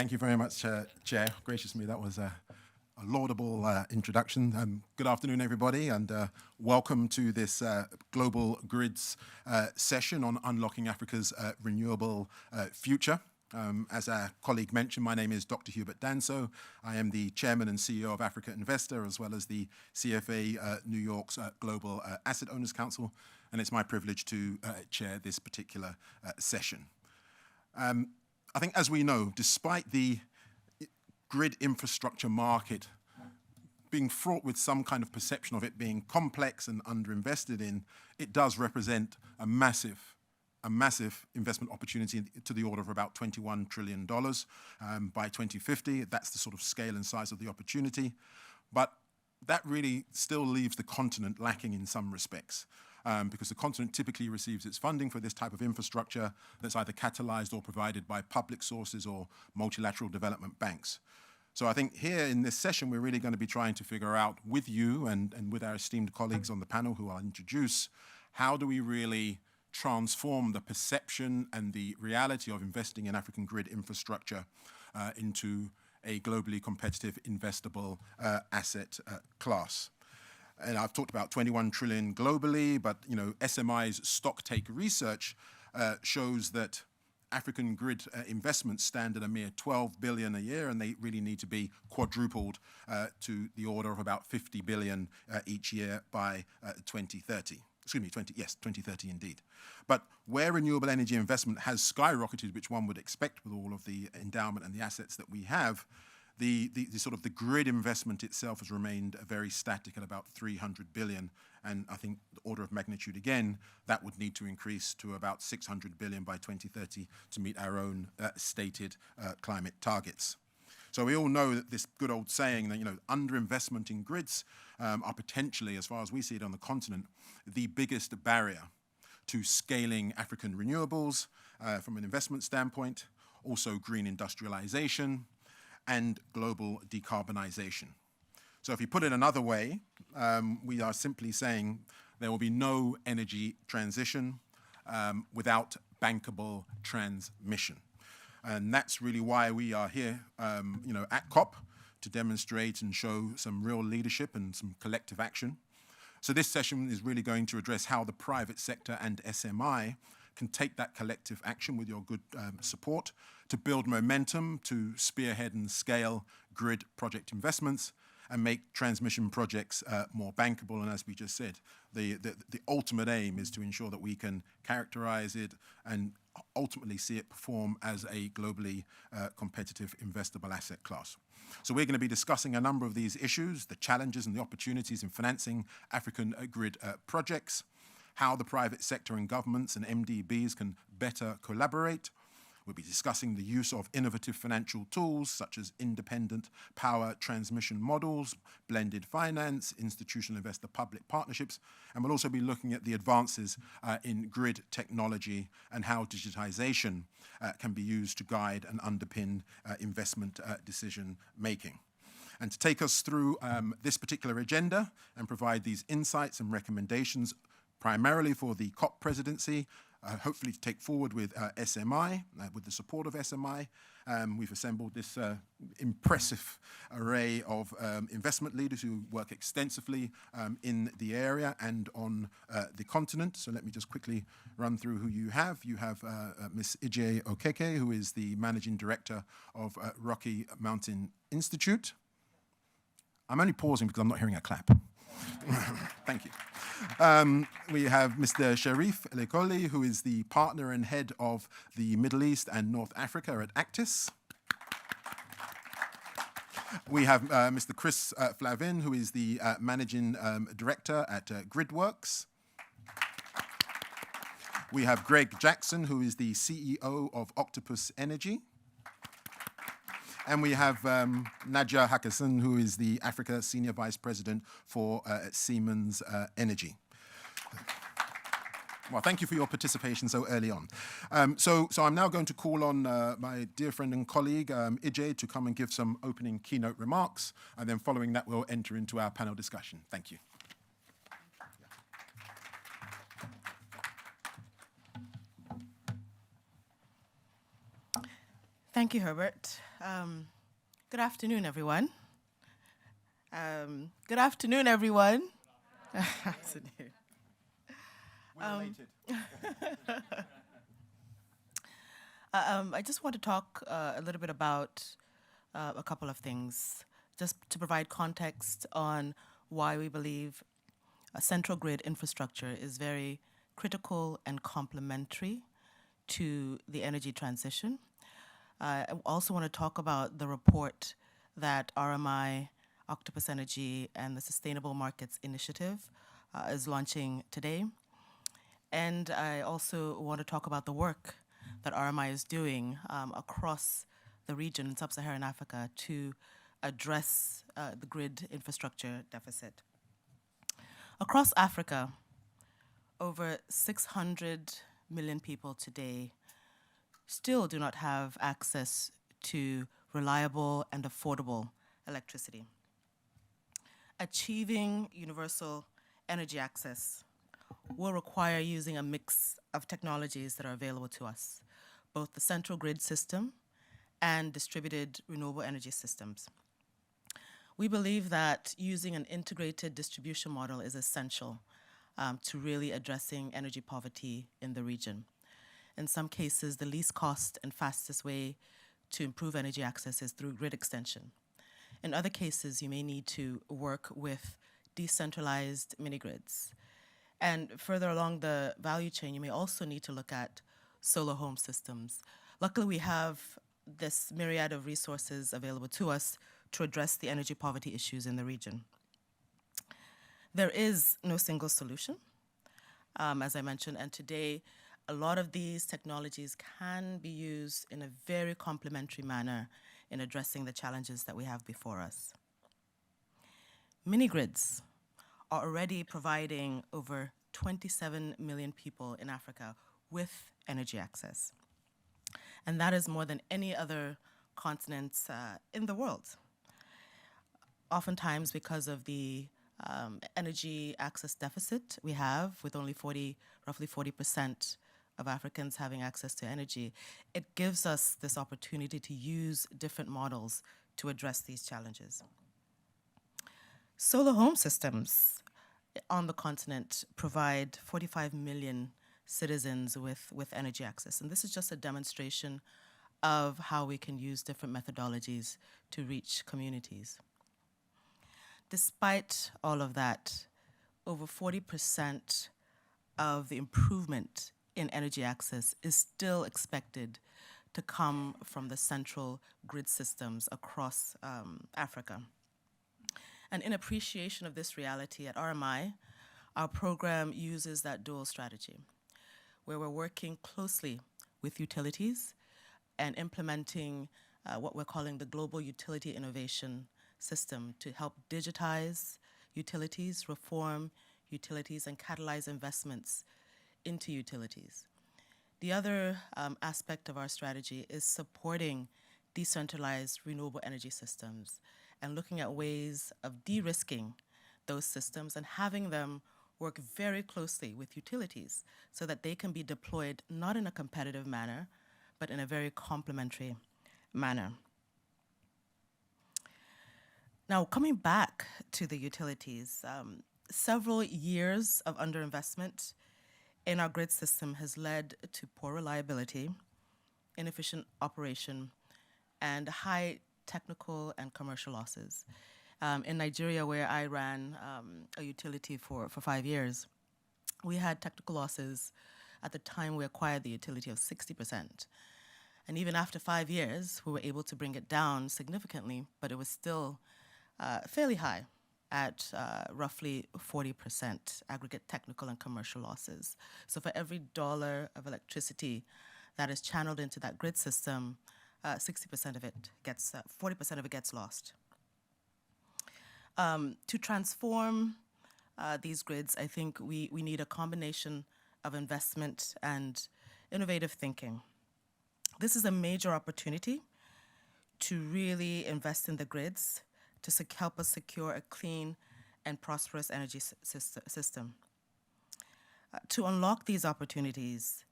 Thank you very much, Chair. Gracious me, that was a laudable introduction. Good afternoon, everybody, and welcome to this Global Grids session on unlocking Africa's renewable future. As our colleague mentioned, my name is Dr. Hubert Danso. I am the Chairman and CEO of Africa Investor, as well as the CFA New York's Global Asset Owners Council, and it's my privilege to chair this particular session. I think, as we know, despite the grid infrastructure market being fraught with some kind of perception of it being complex and underinvested in, it does represent a massive investment opportunity to the order of about $21 trillion by 2050. That's the sort of scale and size of the opportunity. But that really still leaves the continent lacking in some respects. Because the continent typically receives its funding for this type of infrastructure that's either catalyzed or provided by public sources or multilateral development banks. So I think here in this session, we're really going to be trying to figure out with you and with our esteemed colleagues on the panel who I'll introduce, how do we really transform the perception and the reality of investing in African grid infrastructure into a globally competitive, investable asset class. And I've talked about 21 trillion globally, but SMI's stock take research shows that African grid investments stand at a mere 12 billion a year, and they really need to be quadrupled to the order of about 50 billion each year by 2030. Excuse me, 2030 indeed. But where renewable energy investment has skyrocketed, which one would expect with all of the endowment and the assets that we have, the sort of the grid investment itself has remained very static at about 300 billion. And I think the order of magnitude again, that would need to increase to about 600 billion by 2030 to meet our own stated climate targets. So we all know that this good old saying that, underinvestment in grids are potentially, as far as we see it on the continent, the biggest barrier to scaling African renewables from an investment standpoint, also green industrialization, and global decarbonization. So if you put it another way, we are simply saying there will be no energy transition without bankable transmission. And that's really why we are here, at COP to demonstrate and show some real leadership and some collective action. So this session is really going to address how the private sector and SMI can take that collective action with your good support to build momentum, to spearhead and scale grid project investments and make transmission projects more bankable. And as we just said, the ultimate aim is to ensure that we can characterize it and ultimately see it perform as a globally competitive investable asset class. So we're going to be discussing a number of these issues, the challenges and the opportunities in financing African grid projects, how the private sector and governments and MDBs can better collaborate. We'll be discussing the use of innovative financial tools such as independent power transmission models, blended finance, institutional investor-public partnerships, and we'll also be looking at the advances in grid technology and how digitization can be used to guide and underpin investment decision making. And to take us through this particular agenda and provide these insights and recommendations primarily for the COP presidency, hopefully to take forward with SMI, with the support of SMI. We've assembled this impressive array of investment leaders who work extensively in the area and on the continent. So let me just quickly run through who you have. You have Ms. Ije Okeke, who is the Managing Director of Rocky Mountain Institute. I'm only pausing because I'm not hearing a clap. Thank you. We have Mr. Sharif Elekoli, who is the partner and head of the Middle East and North Africa at Actis. We have Mr. Chris Flavin, who is the managing director at GridWorks. We have Greg Jackson, who is the CEO of Octopus Energy. And we have Nadia Hakkason, who is the Africa Senior Vice President for Siemens Energy. Well, thank you for your participation so early on. So I'm now going to call on my dear friend and colleague, Ije, to come and give some opening keynote remarks. And then following that, we'll enter into our panel discussion. Thank you. Thank you, Herbert. Good afternoon, everyone. Good afternoon, everyone. We're related. I just want to talk a little bit about a couple of things, just to provide context on why we believe a central grid infrastructure is very critical and complementary to the energy transition. I also want to talk about the report that RMI, Octopus Energy, and the Sustainable Markets Initiative is launching today. And I also want to talk about the work that RMI is doing across the region in sub-Saharan Africa to address the grid infrastructure deficit. Across Africa, over 600 million people today still do not have access to reliable and affordable electricity. Achieving universal energy access will require using a mix of technologies that are available to us, both the central grid system and distributed renewable energy systems. We believe that using an integrated distribution model is essential to really addressing energy poverty in the region. In some cases, the least cost and fastest way to improve energy access is through grid extension. In other cases, you may need to work with decentralized mini-grids. And further along the value chain, you may also need to look at solar home systems. Luckily, we have this myriad of resources available to us to address the energy poverty issues in the region. There is no single solution, as I mentioned, and today a lot of these technologies can be used in a very complementary manner in addressing the challenges that we have before us. Mini-grids are already providing over 27 million people in Africa with energy access. And that is more than any other continent in the world. Oftentimes, because of the energy access deficit we have, with only roughly 40% of Africans having access to energy, it gives us this opportunity to use different models to address these challenges. Solar home systems on the continent provide 45 million citizens with energy access. And this is just a demonstration of how we can use different methodologies to reach communities. Despite all of that, over 40% of the improvement in energy access is still expected to come from the central grid systems across Africa. And in appreciation of this reality at RMI, our program uses that dual strategy, where we're working closely with utilities and implementing what we're calling the Global Utility Innovation System to help digitize utilities, reform utilities, and catalyze investments into utilities. The other aspect of our strategy is supporting decentralized renewable energy systems and looking at ways of de-risking those systems and having them work very closely with utilities so that they can be deployed not in a competitive manner, but in a very complementary manner. Now, coming back to the utilities, several years of underinvestment in our grid system has led to poor reliability, inefficient operation, and high technical and commercial losses. In Nigeria, where I ran a utility for 5 years, we had technical losses at the time we acquired the utility of 60%. And even after 5 years, we were able to bring it down significantly, but it was still fairly high at roughly 40% aggregate technical and commercial losses. So for every dollar of electricity that is channeled into that grid system, 60% of it gets, 40% of it gets lost. To transform these grids, I think we need a combination of investment and innovative thinking. This is a major opportunity to really invest in the grids to help us secure a clean and prosperous energy system. To unlock these opportunities,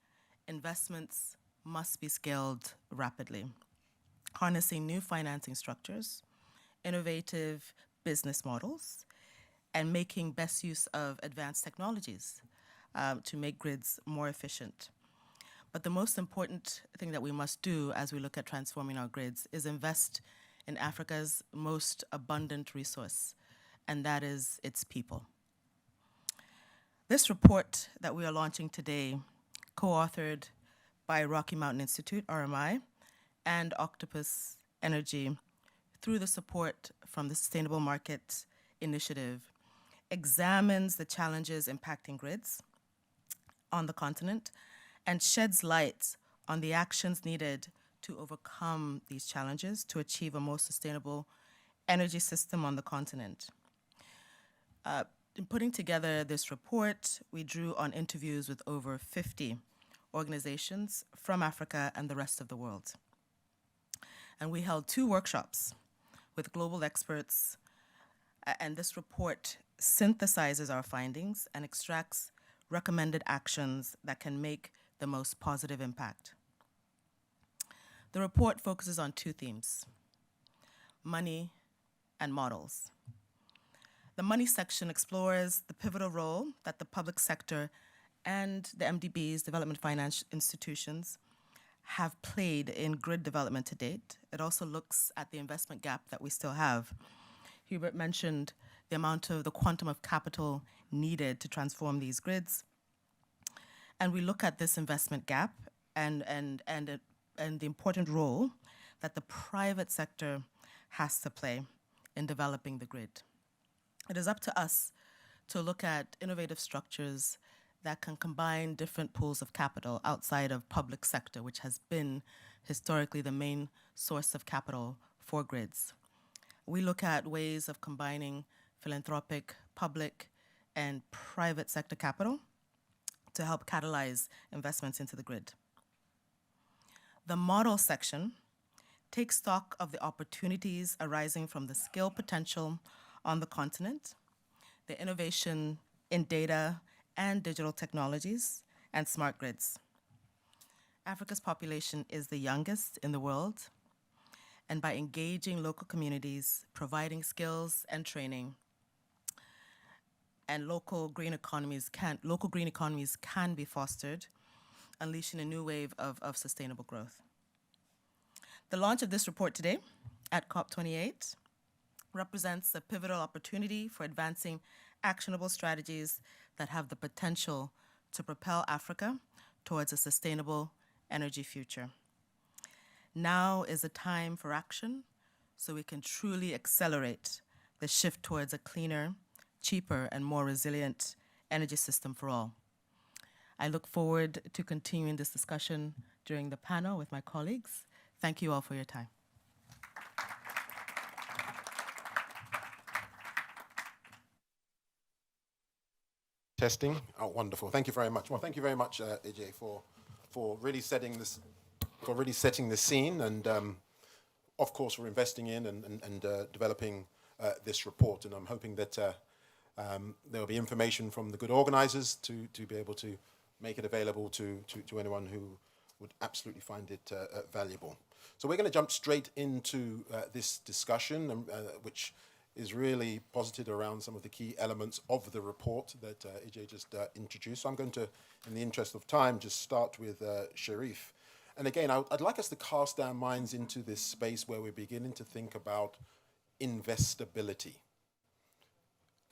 investments must be scaled rapidly. harnessing new financing structures, innovative business models, and making best use of advanced technologies to make grids more efficient. But the most important thing that we must do as we look at transforming our grids is invest in Africa's most abundant resource, and that is its people. This report that we are launching today, co-authored by Rocky Mountain Institute, RMI, and Octopus Energy, through the support from the Sustainable Market Initiative, examines the challenges impacting grids on the continent and sheds light on the actions needed to overcome these challenges to achieve a more sustainable energy system on the continent. In putting together this report, we drew on interviews with over 50 organizations from Africa and the rest of the world. And we held 2 workshops with global experts, and this report synthesizes our findings and extracts recommended actions that can make the most positive impact. The report focuses on 2 themes: money and models. The money section explores the pivotal role that the public sector and the MDBs, development finance institutions, have played in grid development to date. It also looks at the investment gap that we still have. Hubert mentioned the amount of the quantum of capital needed to transform these grids. And we look at this investment gap and the important role that the private sector has to play in developing the grid. It is up to us to look at innovative structures that can combine different pools of capital outside of public sector, which has been historically the main source of capital for grids. We look at ways of combining philanthropic, public, and private sector capital to help catalyze investments into the grid. The model section takes stock of the opportunities arising from the skill potential on the continent, the innovation in data and digital technologies, and smart grids. Africa's population is the youngest in the world, and by engaging local communities, providing skills and training, and local green economies can be fostered, unleashing a new wave of sustainable growth. The launch of this report today at COP28 represents a pivotal opportunity for advancing actionable strategies that have the potential to propel Africa towards a sustainable energy future. Now is the time for action so we can truly accelerate the shift towards a cleaner, cheaper, and more resilient energy system for all. I look forward to continuing this discussion during the panel with my colleagues. Thank you all for your time. Testing. Oh, wonderful. Thank you very much. Well, thank you very much, AJ, for really setting the scene, and of course for investing in and developing this report. And I'm hoping that there will be information from the good organizers to be able to make it available to anyone who would absolutely find it valuable. So we're going to jump straight into this discussion, which is really posited around some of the key elements of the report that AJ just introduced. So I'm going to, in the interest of time, just start with Sharif. And again, I'd like us to cast our minds into this space where we're beginning to think about investability,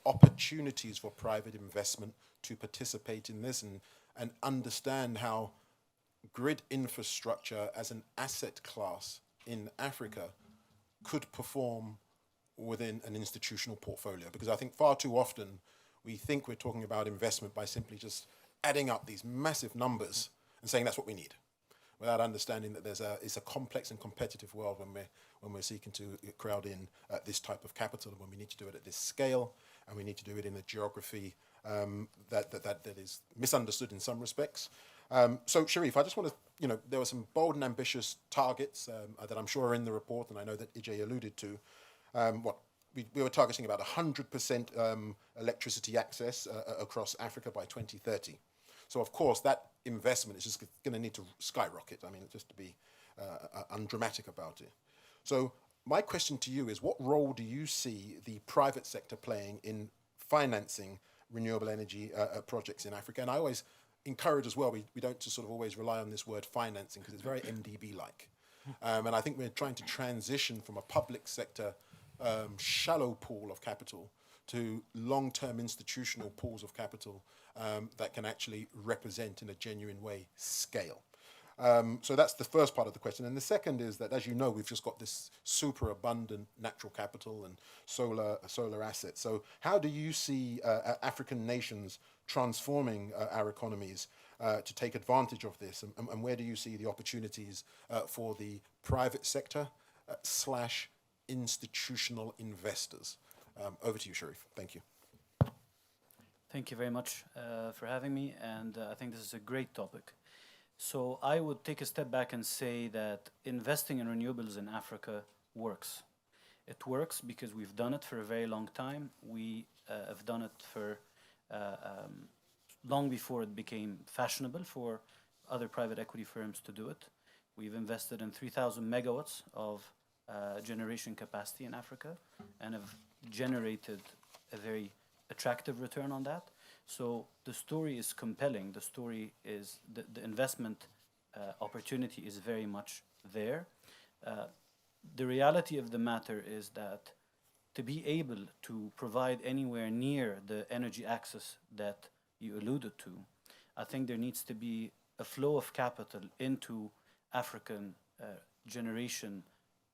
opportunities for private investment to participate in this and understand how grid infrastructure as an asset class in Africa could perform within an institutional portfolio. Because I think far too often we think we're talking about investment by simply just adding up these massive numbers and saying that's what we need, without understanding that it's a complex and competitive world when we're seeking to crowd in this type of capital, and when we need to do it at this scale, and we need to do it in a geography that is misunderstood in some respects. So Sharif, I just want to, there were some bold and ambitious targets that I'm sure are in the report, and I know that Ije alluded to. We were targeting about 100% electricity access across Africa by 2030. So of course that investment is just going to need to skyrocket. I mean, just to be undramatic about it. So my question to you is, what role do you see the private sector playing in financing renewable energy projects in Africa? And I always encourage as well, we don't just sort of always rely on this word financing because it's very MDB-like. And I think we're trying to transition from a public sector shallow pool of capital to long-term institutional pools of capital that can actually represent in a genuine way scale. So that's the first part of the question. And the second is that, as you know, we've just got this super abundant natural capital and solar assets. So how do you see African nations transforming our economies to take advantage of this? And where do you see the opportunities for the private sector slash institutional investors? Over to you, Sharif. Thank you. Thank you very much for having me, and I think this is a great topic. So I would take a step back and say that investing in renewables in Africa works. It works because we've done it for a very long time. We have done it for long before it became fashionable for other private equity firms to do it. We've invested in 3,000 megawatts of generation capacity in Africa and have generated a very attractive return on that. So the story is compelling. The story is the investment opportunity is very much there. The reality of the matter is that to be able to provide anywhere near the energy access that you alluded to, I think there needs to be a flow of capital into African generation,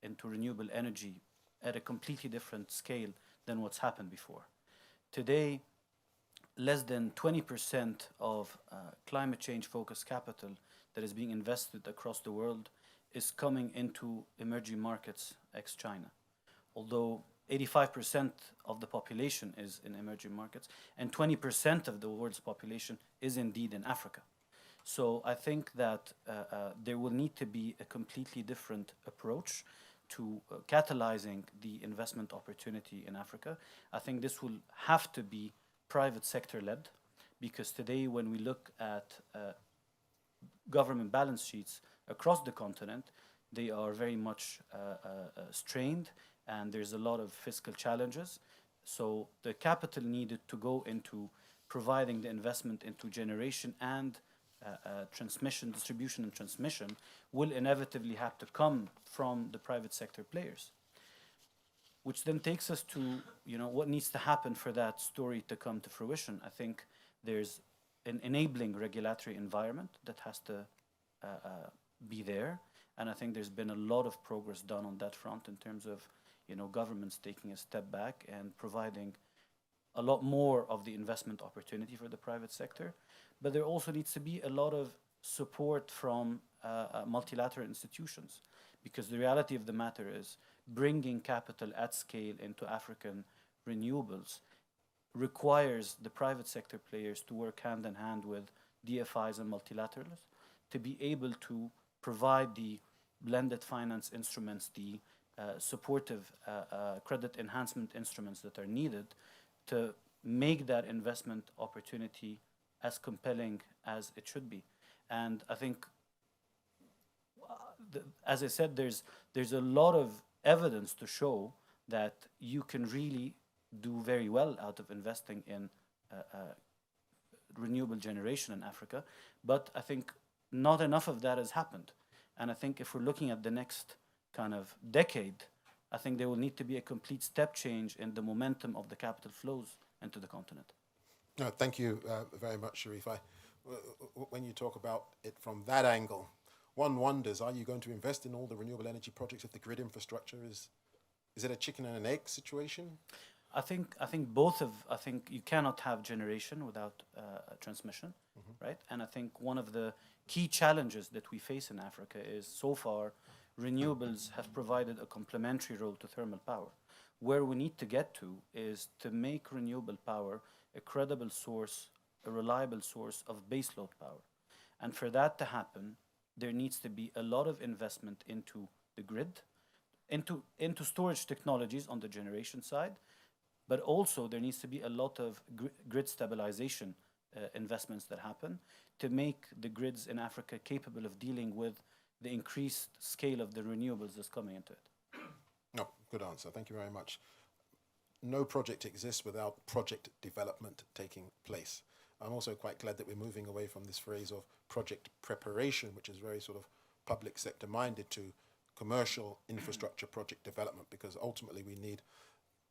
into renewable energy at a completely different scale than what's happened before. Today, less than 20% of climate change focused capital that is being invested across the world is coming into emerging markets ex-China. Although 85% of the population is in emerging markets and 20% of the world's population is indeed in Africa. So I think that there will need to be a completely different approach to catalyzing the investment opportunity in Africa. I think this will have to be private sector led, because today when we look at government balance sheets across the continent, they are very much strained and there's a lot of fiscal challenges. So the capital needed to go into providing the investment into generation and transmission, distribution and transmission will inevitably have to come from the private sector players. Which then takes us to, what needs to happen for that story to come to fruition. I think there's an enabling regulatory environment that has to be there. And I think there's been a lot of progress done on that front in terms of, governments taking a step back and providing a lot more of the investment opportunity for the private sector. But there also needs to be a lot of support from multilateral institutions, because the reality of the matter is bringing capital at scale into African renewables requires the private sector players to work hand in hand with DFIs and multilaterals to be able to provide the blended finance instruments, the supportive credit enhancement instruments that are needed to make that investment opportunity as compelling as it should be. And I think, as I said, there's a lot of evidence to show that you can really do very well out of investing in renewable generation in Africa. But I think not enough of that has happened. And I think if we're looking at the next kind of decade, I think there will need to be a complete step change in the momentum of the capital flows into the continent. No, thank you very much, Sharif. When you talk about it from that angle, one wonders, are you going to invest in all the renewable energy projects if the grid infrastructure is it a chicken and an egg situation? I think you cannot have generation without transmission, right? And I think one of the key challenges that we face in Africa is, so far, renewables have provided a complementary role to thermal power. Where we need to get to is to make renewable power a credible source, a reliable source of baseload power. And for that to happen, there needs to be a lot of investment into the grid, into storage technologies on the generation side, but also there needs to be a lot of grid stabilization investments that happen to make the grids in Africa capable of dealing with the increased scale of the renewables that's coming into it. No, good answer. Thank you very much. No project exists without project development taking place. I'm also quite glad that we're moving away from this phrase of project preparation, which is very sort of public sector minded, to commercial infrastructure project development, because ultimately we need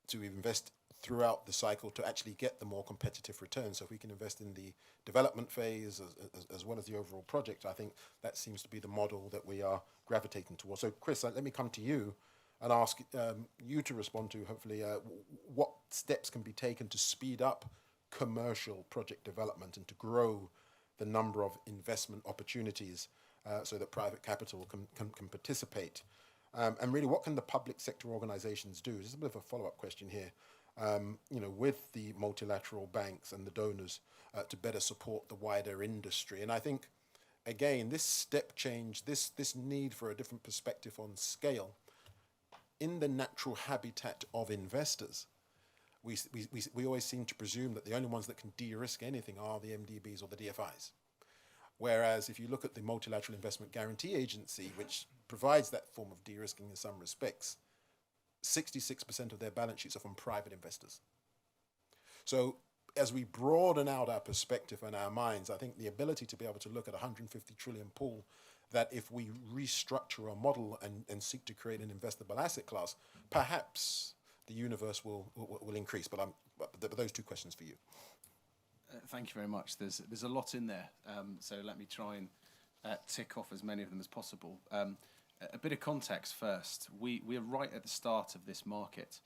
to invest throughout the cycle to actually get the more competitive returns. So if we can invest in the development phase as well as the overall project, I think that seems to be the model that we are gravitating towards. So Chris, let me come to you and ask you to respond to, hopefully, what steps can be taken to speed up commercial project development and to grow the number of investment opportunities so that private capital can participate. And really, what can the public sector organizations do? Just a bit of a follow-up question here. With the multilateral banks and the donors to better support the wider industry. And I think, again, this step change, this need for a different perspective on scale, in the natural habitat of investors, we always seem to presume that the only ones that can de-risk anything are the MDBs or the DFIs. Whereas if you look at the Multilateral Investment Guarantee Agency, which provides that form of de-risking in some respects, 66% of their balance sheets are from private investors. So as we broaden out our perspective and our minds, I think the ability to be able to look at a 150 trillion pool, that if we restructure a model and seek to create an investable asset class, perhaps the universe will increase. But those two questions for you. Thank you very much. There's a lot in there, so let me try and tick off as many of them as possible. A bit of context first. We're right at the start of this market.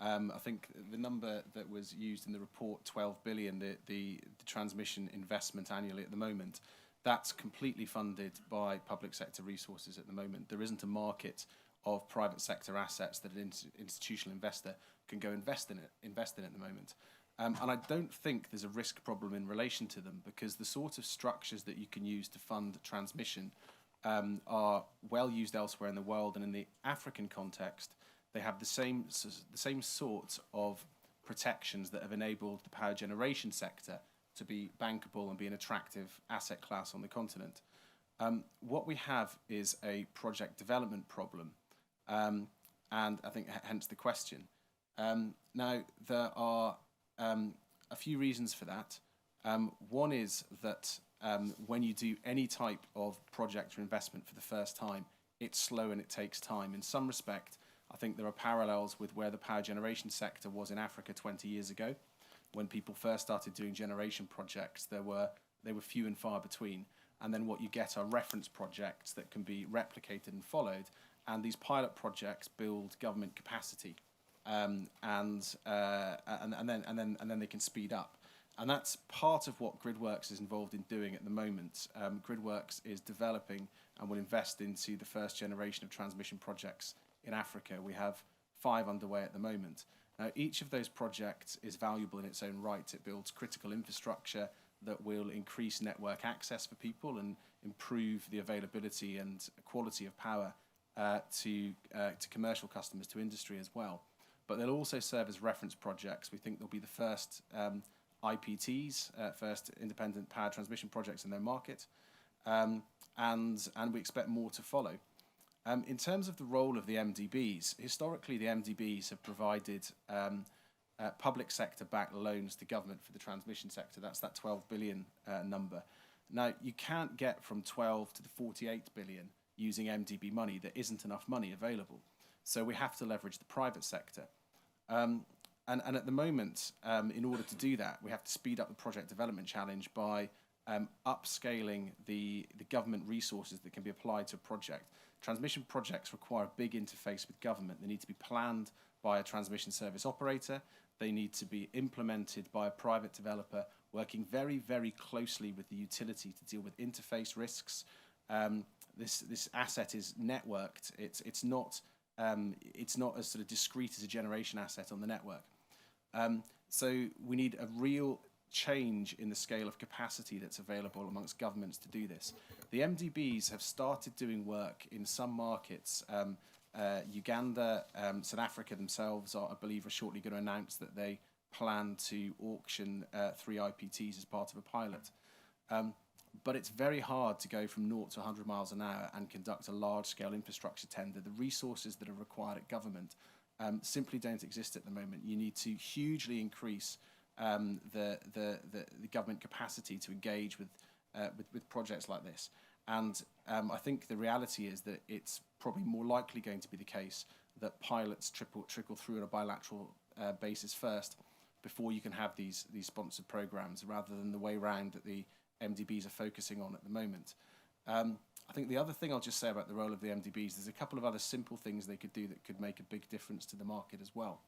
I think the number that was used in the report, 12 billion, the transmission investment annually at the moment, that's completely funded by public sector resources at the moment. There isn't a market of private sector assets that an institutional investor can go invest in at the moment. And I don't think there's a risk problem in relation to them, because the sort of structures that you can use to fund transmission are well used elsewhere in the world, and in the African context, they have the same sort of protections that have enabled the power generation sector to be bankable and be an attractive asset class on the continent. What we have is a project development problem, and I think hence the question. Now, there are a few reasons for that. One is that when you do any type of project or investment for the first time, it's slow and it takes time. In some respect, I think there are parallels with where the power generation sector was in Africa 20 years ago. When people first started doing generation projects, they were few and far between. And then what you get are reference projects that can be replicated and followed. And these pilot projects build government capacity, and then they can speed up. And that's part of what GridWorks is involved in doing at the moment. GridWorks is developing and will invest into the first generation of transmission projects in Africa. We have 5 underway at the moment. Now, each of those projects is valuable in its own right. It builds critical infrastructure that will increase network access for people and improve the availability and quality of power to commercial customers, to industry as well. But they'll also serve as reference projects. We think they'll be the first IPTs, first independent power transmission projects in their market, and we expect more to follow. In terms of the role of the MDBs, historically the MDBs have provided public sector-backed loans to government for the transmission sector. That's that 12 billion number. Now, you can't get from 12 to the 48 billion using MDB money. There isn't enough money available. So we have to leverage the private sector. And at the moment, in order to do that, we have to speed up the project development challenge by upscaling the government resources that can be applied to a project. Transmission projects require a big interface with government. They need to be planned by a transmission service operator. They need to be implemented by a private developer working very, very closely with the utility to deal with interface risks. This asset is networked. It's not as sort of discrete as a generation asset on the network. So we need a real change in the scale of capacity that's available amongst governments to do this. The MDBs have started doing work in some markets. Uganda, South Africa themselves are, I believe, are shortly going to announce that they plan to auction 3 IPTs as part of a pilot. but it's very hard to go from 0 to 100 miles an hour and conduct a large-scale infrastructure tender. The resources that are required at government simply don't exist at the moment. You need to hugely increase the government capacity to engage with projects like this. And I think the reality is that it's probably more likely going to be the case that pilots trickle through on a bilateral basis first before you can have these sponsored programs, rather than the way round that the MDBs are focusing on at the moment. I think the other thing I'll just say about the role of the MDBs, there's a couple of other simple things they could do that could make a big difference to the market as well.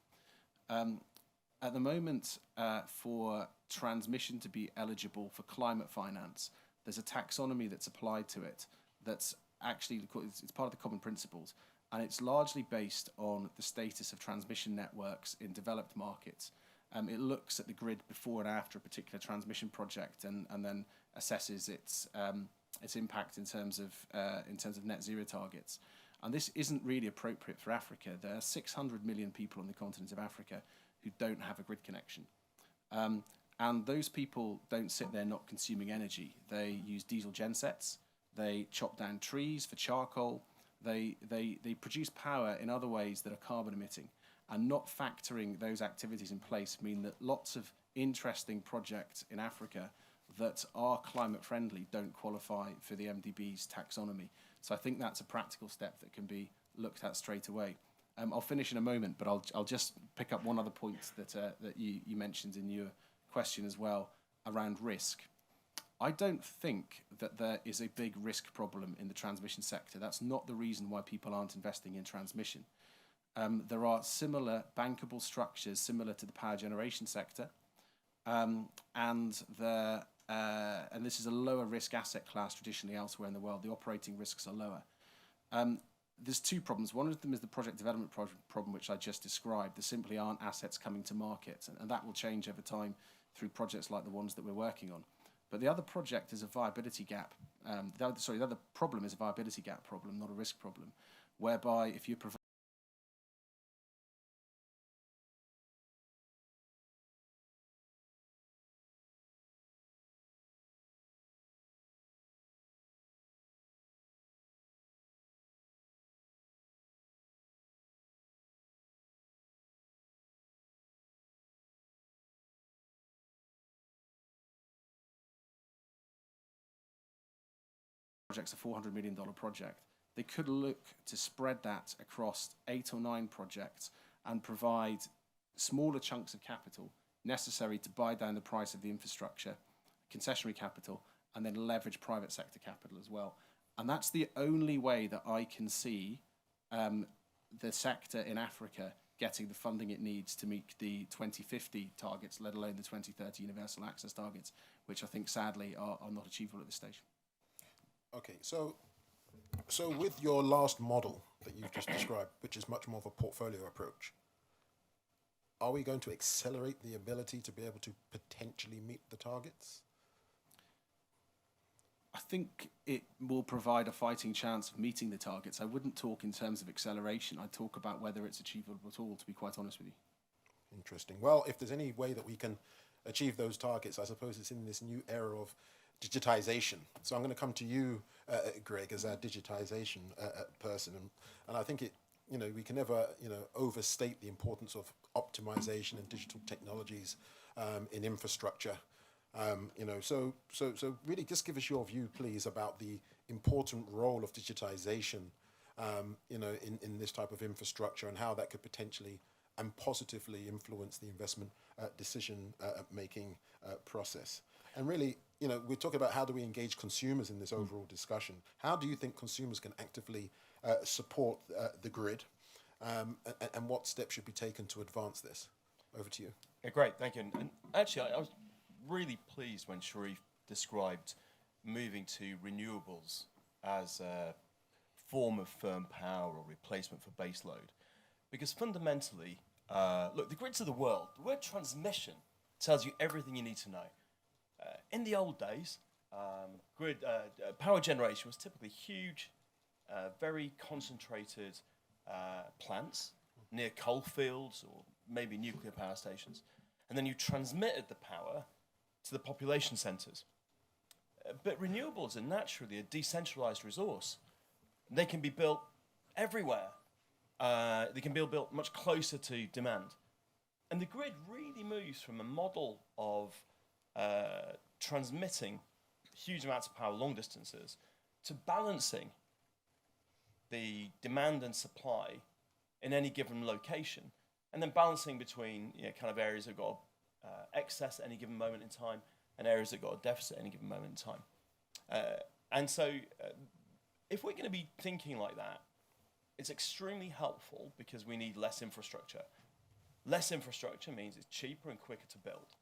At the moment, for transmission to be eligible for climate finance, there's a taxonomy that's applied to it that's actually, it's part of the common principles, and it's largely based on the status of transmission networks in developed markets. It looks at the grid before and after a particular transmission project, and then assesses its impact in terms of net zero targets. And this isn't really appropriate for Africa. There are 600 million people on the continent of Africa who don't have a grid connection. And those people don't sit there not consuming energy. They use diesel gensets, they chop down trees for charcoal, they produce power in other ways that are carbon emitting. And not factoring those activities in place mean that lots of interesting projects in Africa that are climate friendly don't qualify for the MDB's taxonomy. So I think that's a practical step that can be looked at straight away. I'll finish in a moment, but I'll just pick up one other point that you mentioned in your question as well around risk. I don't think that there is a big risk problem in the transmission sector. That's not the reason why people aren't investing in transmission. There are similar bankable structures similar to the power generation sector, and this is a lower risk asset class traditionally elsewhere in the world. The operating risks are lower. There's two problems. One of them is the project development problem, which I just described. There simply aren't assets coming to market, and that will change over time through projects like the ones that we're working on. But the other project is a viability gap. The other problem is a viability gap problem, not a risk problem, whereby if you provide project's a $400 million project, they could look to spread that across 8 or 9 projects and provide smaller chunks of capital necessary to buy down the price of the infrastructure, concessionary capital, and then leverage private sector capital as well. And that's the only way that I can see the sector in Africa getting the funding it needs to meet the 2050 targets, let alone the 2030 universal access targets, which I think sadly are not achievable at this stage. Okay, so with your last model that you've just described, which is much more of a portfolio approach, are we going to accelerate the ability to be able to potentially meet the targets? I think it will provide a fighting chance of meeting the targets. I wouldn't talk in terms of acceleration. I'd talk about whether it's achievable at all, to be quite honest with you. Interesting. Well, if there's any way that we can achieve those targets, I suppose it's in this new era of digitization. So I'm going to come to you, Greg, as our digitization person, and I think we can never overstate the importance of optimization and digital technologies in infrastructure. So really, just give us your view, please, about the important role of digitization, in this type of infrastructure, and how that could potentially and positively influence the investment decision making process. And really, we're talking about how do we engage consumers in this overall discussion. How do you think consumers can actively support the grid, and what steps should be taken to advance this? Over to you. Yeah, great, thank you. And actually, I was really pleased when Sharif described moving to renewables as a form of firm power or replacement for baseload. Because fundamentally, look, the grids of the world, the word transmission tells you everything you need to know. In the old days, power generation was typically huge, very concentrated plants near coal fields or maybe nuclear power stations. And then you transmitted the power to the population centres. But renewables are naturally a decentralized resource. They can be built everywhere. They can be built much closer to demand. And the grid really moves from a model of transmitting huge amounts of power long distances to balancing the demand and supply in any given location, and then balancing between kind of areas that have got excess at any given moment in time and areas that got a deficit at any given moment in time. And so if we're going to be thinking like that, it's extremely helpful because we need less infrastructure. Less infrastructure means it's cheaper and quicker to build.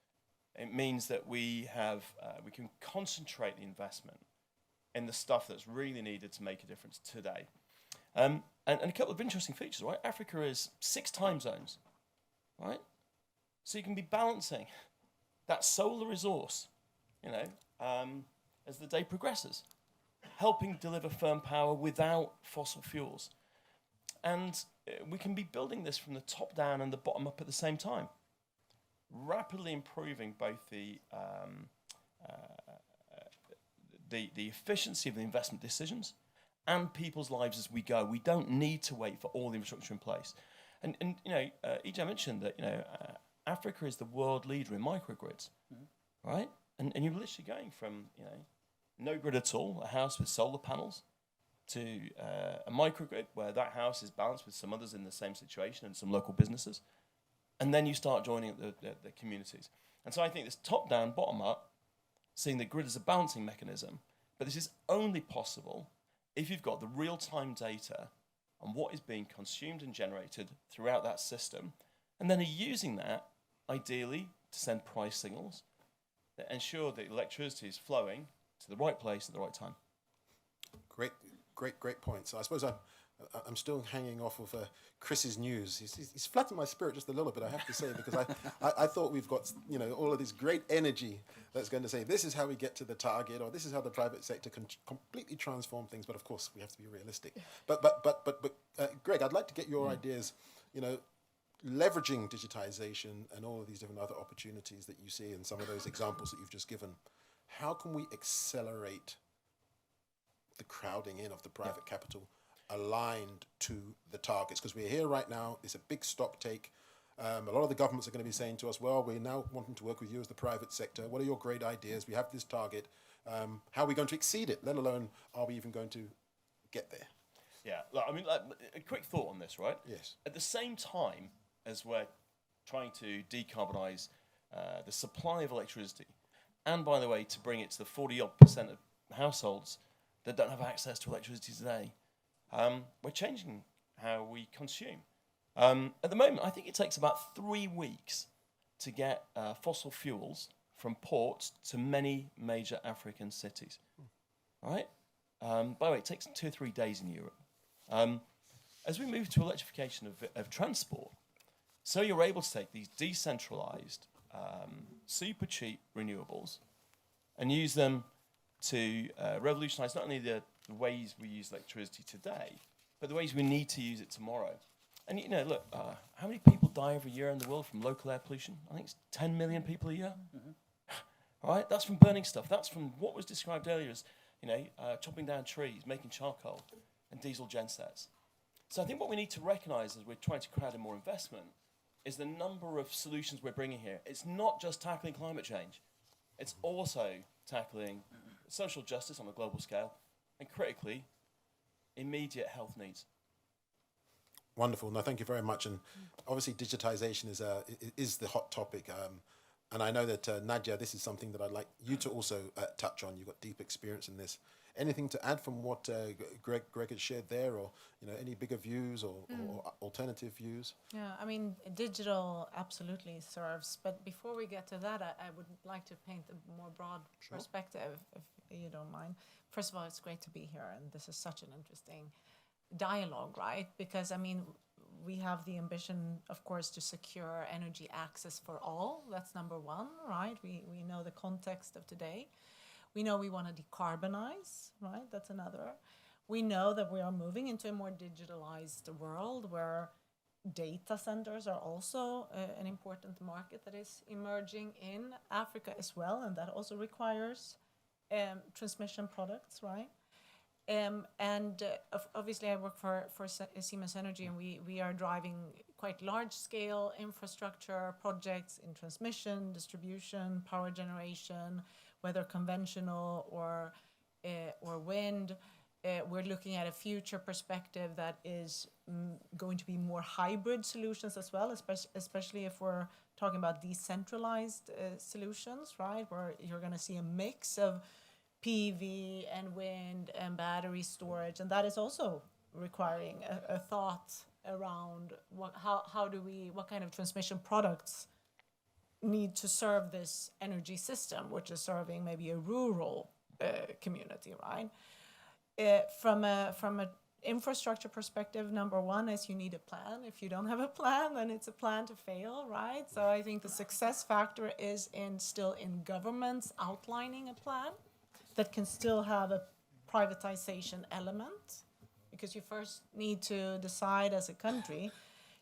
It means that we can concentrate the investment in the stuff that's really needed to make a difference today. And a couple of interesting features, right? Africa is 6 time zones, right? So you can be balancing that solar resource, as the day progresses, helping deliver firm power without fossil fuels. And we can be building this from the top down and the bottom up at the same time, rapidly improving both the efficiency of the investment decisions and people's lives as we go. We don't need to wait for all the infrastructure in place. And EJ mentioned that Africa is the world leader in microgrids, right? And you're literally going from no grid at all, a house with solar panels, to a microgrid where that house is balanced with some others in the same situation and some local businesses. And then you start joining the communities. And so I think this top-down, bottom-up, seeing the grid as a balancing mechanism, but this is only possible if you've got the real-time data on what is being consumed and generated throughout that system, and then are using that, ideally, to send price signals that ensure that electricity is flowing to the right place at the right time. Great points. I suppose I'm still hanging off of Chris's news. He's flattered my spirit just a little bit, I have to say, because I thought we've got all of this great energy that's going to say this is how we get to the target, or this is how the private sector can completely transform things. But of course, we have to be realistic. But Greg, I'd like to get your ideas. Leveraging digitization and all of these different other opportunities that you see in some of those examples that you've just given. How can we accelerate the crowding in of the private capital aligned to the targets? Because we're here right now, it's a big stock take. A lot of the governments are going to be saying to us, well, we're now wanting to work with you as the private sector. What are your great ideas? We have this target. How are we going to exceed it? Let alone, are we even going to get there? Yeah, look, I mean, a quick thought on this, right? Yes. At the same time as we're trying to decarbonise the supply of electricity, and by the way, to bring it to the 40-odd% of households that don't have access to electricity today, we're changing how we consume. At the moment, I think it takes about 3 weeks to get fossil fuels from ports to many major African cities. Right? By the way, it takes 2 or 3 days in Europe. As we move to electrification of transport, so you're able to take these decentralized, super cheap renewables and use them to revolutionize not only the ways we use electricity today, but the ways we need to use it tomorrow. And look, how many people die every year in the world from local air pollution? I think it's 10 million people a year. All right, that's from burning stuff. That's from what was described earlier as chopping down trees, making charcoal, and diesel gensets. So I think what we need to recognize as we're trying to crowd in more investment is the number of solutions we're bringing here. It's not just tackling climate change. It's also tackling social justice on a global scale and, critically, immediate health needs. Wonderful. No, thank you very much. And obviously, digitization is the hot topic. And I know that, Nadia, this is something that I'd like you to also touch on. You've got deep experience in this. Anything to add from what Greg has shared there, or any bigger views or alternative views? Yeah, I mean, digital absolutely serves. But before we get to that, I would like to paint a more broad perspective, if you don't mind. First of all, it's great to be here, and this is such an interesting dialogue, right? Because, I mean, we have the ambition, of course, to secure energy access for all. That's number one, right? We know the context of today. We know we want to decarbonize, right? That's another. We know that we are moving into a more digitalized world where data centers are also an important market that is emerging in Africa as well, and that also requires transmission products, right? Obviously, I work for Siemens Energy, and we are driving quite large-scale infrastructure projects in transmission, distribution, power generation, whether conventional or wind. We're looking at a future perspective that is going to be more hybrid solutions as well, especially if we're talking about decentralized solutions, right? Where you're going to see a mix of PV and wind and battery storage, and that is also requiring a thought around what kind of transmission products need to serve this energy system, which is serving maybe a rural community, right? From a infrastructure perspective, number one is you need a plan. If you don't have a plan, then it's a plan to fail, right? So I think the success factor is still in governments outlining a plan that can still have a privatization element, because you first need to decide as a country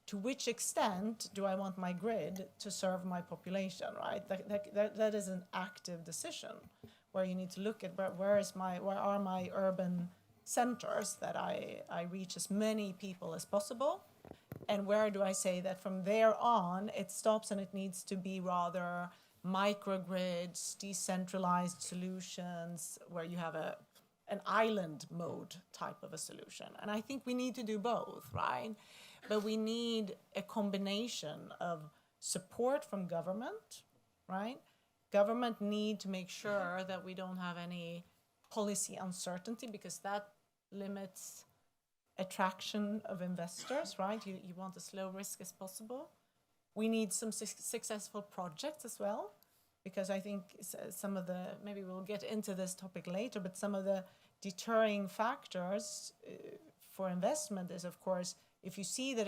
to which extent do I want my grid to serve my population, right? That is an active decision where you need to look at where are my urban centers that I reach as many people as possible, and where do I say that from there on it stops and it needs to be rather microgrids, decentralized solutions where you have an island mode type of a solution. And I think we need to do both, right? But we need a combination of support from government, right? Government need to make sure that we don't have any policy uncertainty, because that limits attraction of investors, right? You want as low risk as possible. We need some successful projects as well, because I think some of the, maybe we'll get into this topic later, but some of the deterring factors for investment is, of course, if you see that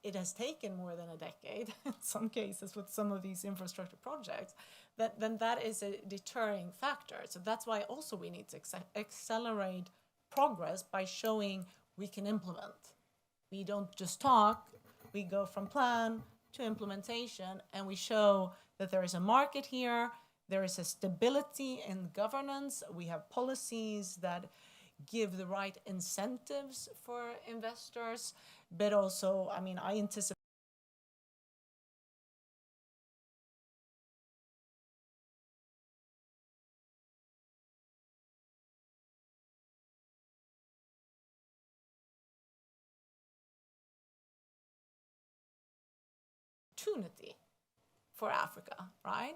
it has taken more than a decade, in some cases with some of these infrastructure projects, then that is a deterring factor. So that's why also we need to accelerate progress by showing we can implement. We don't just talk, we go from plan to implementation, and we show that there is a market here, there is a stability in governance, we have policies that give the right incentives for investors, but also, I mean, I anticipate opportunity for Africa, right?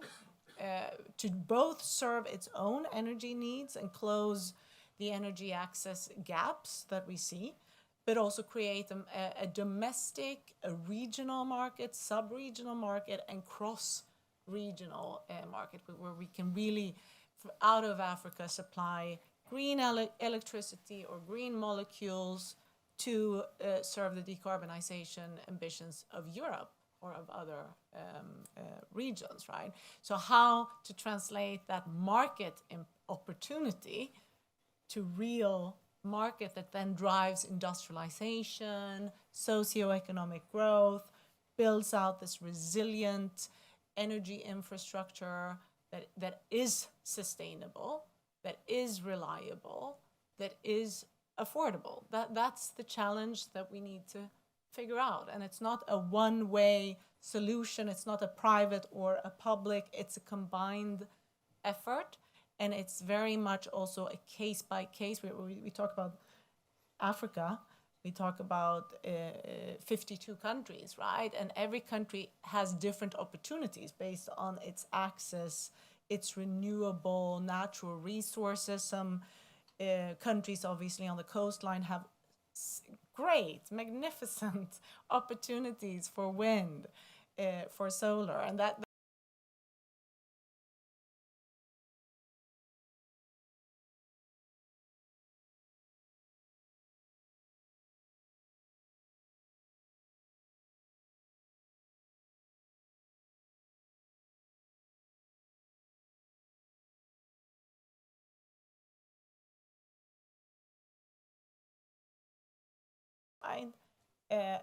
To both serve its own energy needs and close the energy access gaps that we see, but also create a domestic, a regional market, sub-regional market, and cross-regional market where we can really, out of Africa, supply green electricity or green molecules to serve the decarbonization ambitions of Europe or of other regions, right? So how to translate that market opportunity to real market that then drives industrialization, socioeconomic growth, builds out this resilient energy infrastructure that is sustainable, that is reliable, that is affordable. That's the challenge that we need to figure out. And it's not a one-way solution. It's not a private or a public. It's a combined effort. And it's very much also a case by case. We talk about Africa, we talk about 52 countries, right? And every country has different opportunities based on its access, its renewable natural resources. Some countries, obviously, on the coastline have great, magnificent opportunities for wind, for solar, and that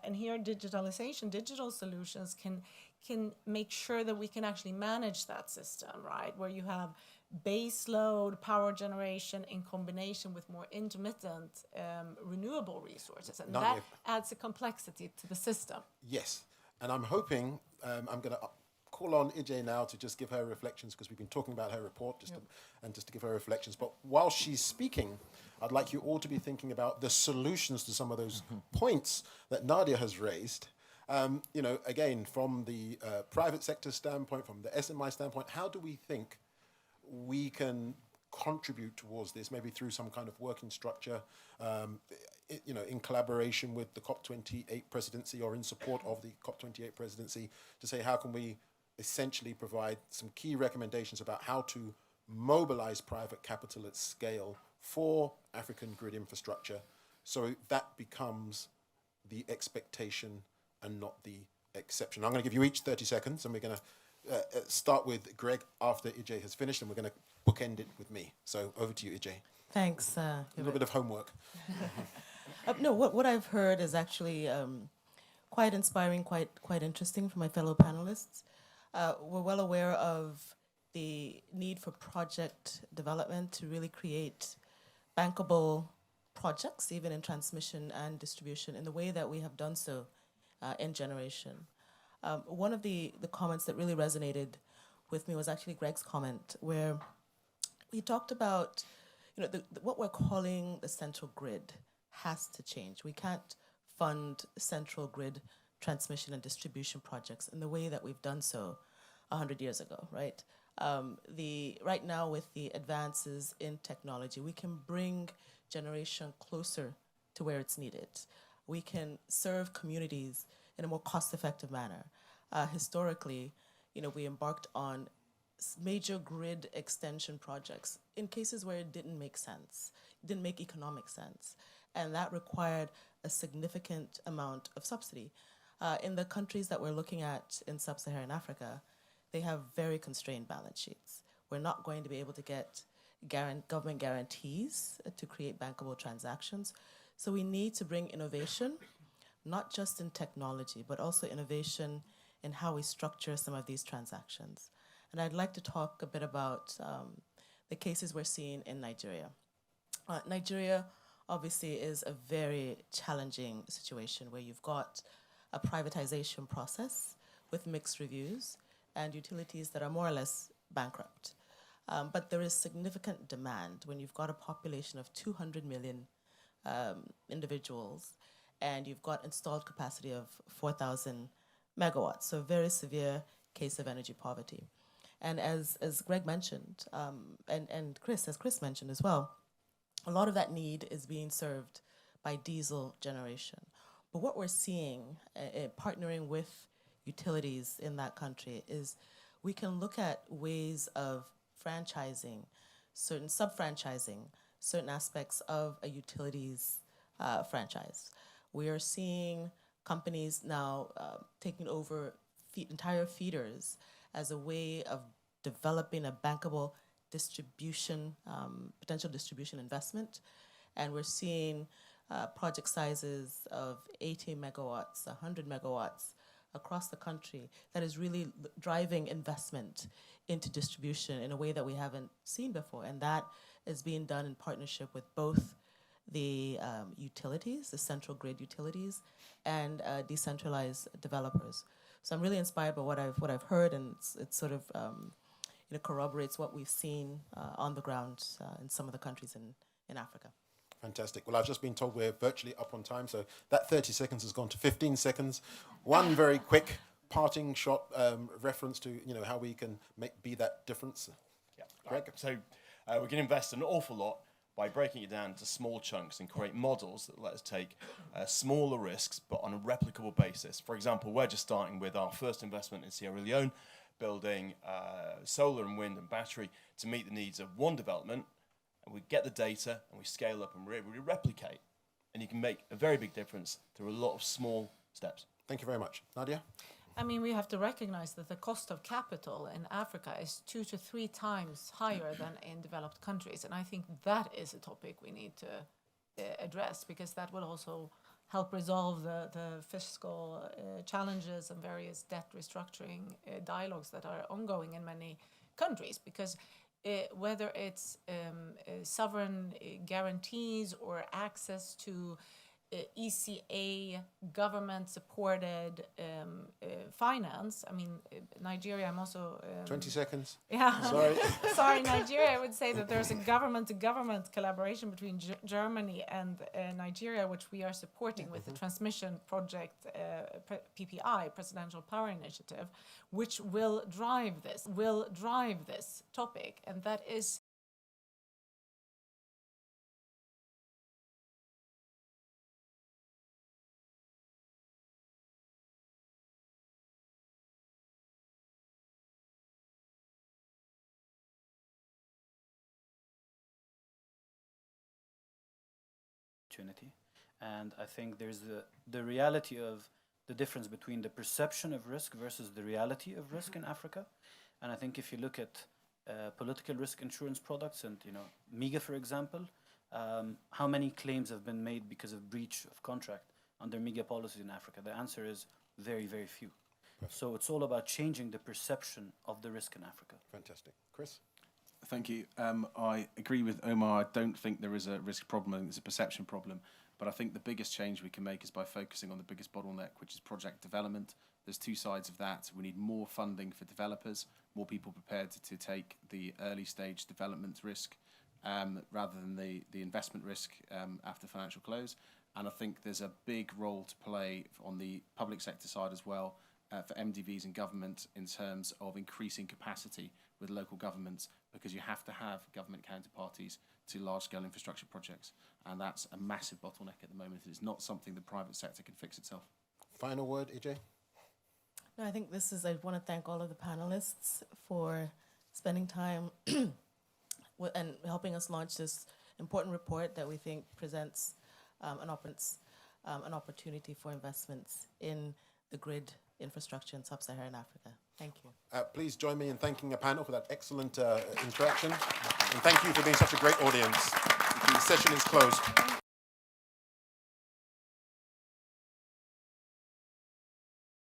and here digitalization, digital solutions can make sure that we can actually manage that system, right? Where you have base load power generation in combination with more intermittent renewable resources. And Nadia. that adds a complexity to the system. Yes, and I'm hoping I'm going to call on Ije now to just give her reflections, because we've been talking about her report just to give her reflections. But while she's speaking, I'd like you all to be thinking about the solutions to some of those points that Nadia has raised. Again, from the private sector standpoint, from the SMI standpoint, how do we think we can contribute towards this, maybe through some kind of working structure, in collaboration with the COP28 presidency or in support of the COP28 presidency, to say how can we essentially provide some key recommendations about how to mobilize private capital at scale for African grid infrastructure, so that becomes the expectation and not the exception. I'm going to give you each 30 seconds, and we're going to start with Greg after Ije has finished, and we're going to bookend it with me. So over to you, Ije. Thanks. A little bit of homework. No, what I've heard is actually quite inspiring, quite interesting for my fellow panelists. We're well aware of the need for project development to really create bankable projects, even in transmission and distribution, in the way that we have done so in generation. One of the comments that really resonated with me was actually Greg's comment, where he talked about, what we're calling the central grid has to change. We can't fund central grid transmission and distribution projects in the way that we've done so 100 years ago, right? Right now, with the advances in technology, we can bring generation closer to where it's needed. We can serve communities in a more cost-effective manner. Historically, we embarked on major grid extension projects in cases where it didn't make sense, didn't make economic sense, and that required a significant amount of subsidy. In the countries that we're looking at in sub-Saharan Africa, they have very constrained balance sheets. We're not going to be able to get government guarantees to create bankable transactions. So we need to bring innovation, not just in technology, but also innovation in how we structure some of these transactions. And I'd like to talk a bit about the cases we're seeing in Nigeria. Nigeria obviously is a very challenging situation where you've got a privatization process with mixed reviews and utilities that are more or less bankrupt. But there is significant demand when you've got a population of 200 million individuals and you've got installed capacity of 4,000 megawatts, so a very severe case of energy poverty. And as Greg mentioned, and as Chris mentioned as well, a lot of that need is being served by diesel generation. But what we're seeing, partnering with utilities in that country, is we can look at ways of franchising, sub-franchising certain aspects of a utilities franchise. We are seeing companies now taking over entire feeders as a way of developing a bankable distribution, potential distribution investment. And we're seeing project sizes of 80 megawatts, 100 megawatts across the country that is really driving investment into distribution in a way that we haven't seen before. And that is being done in partnership with both the utilities, the central grid utilities, and decentralized developers. So I'm really inspired by what I've heard, and it's sort of corroborates what we've seen on the ground in some of the countries in Africa. Fantastic. Well, I've just been told we're virtually up on time, so that 30 seconds has gone to 15 seconds. One very quick parting shot reference to how we can be that difference. Yeah. Greg? So we can invest an awful lot by breaking it down into small chunks and create models that let us take smaller risks but on a replicable basis. For example, we're just starting with our first investment in Sierra Leone, building solar and wind and battery to meet the needs of one development, and we get the data and we scale up and we replicate, and you can make a very big difference through a lot of small steps. Thank you very much. Nadia? I mean, we have to recognize that the cost of capital in Africa is 2 to 3 times higher than in developed countries. And I think that is a topic we need to address, because that will also help resolve the fiscal challenges and various debt restructuring dialogues that are ongoing in many countries. Because whether it's sovereign guarantees or access to ECA government-supported finance. I mean, Nigeria, I'm also... 20 seconds. Yeah. Sorry. Sorry, Nigeria, I would say that there's a government-to-government collaboration between Germany and Nigeria, which we are supporting with the transmission project, PPI, Presidential Power Initiative, which will drive this topic, and that is opportunity. And I think there's the reality of the difference between the perception of risk versus the reality of risk in Africa. And I think if you look at political risk insurance products and, MIGA, for example, how many claims have been made because of breach of contract under MIGA policies in Africa? The answer is very, very few. Perfect. So it's all about changing the perception of the risk in Africa. Fantastic. Chris? Thank you. I agree with Omar. I don't think there is a risk problem. I think it's a perception problem. But I think the biggest change we can make is by focusing on the biggest bottleneck, which is project development. There's two sides of that. We need more funding for developers, more people prepared to take the early stage development risk rather than the investment risk after financial close. And I think there's a big role to play on the public sector side as well for MDVs and government in terms of increasing capacity with local governments, because you have to have government counterparties to large-scale infrastructure projects. And that's a massive bottleneck at the moment. It is not something the private sector can fix itself. Final word, EJ? No, I think I want to thank all of the panelists for spending time and helping us launch this important report that we think presents an opportunity for investments in the grid infrastructure in sub-Saharan Africa. Thank you. Please join me in thanking the panel for that excellent interaction. And thank you for being such a great audience. The session is closed.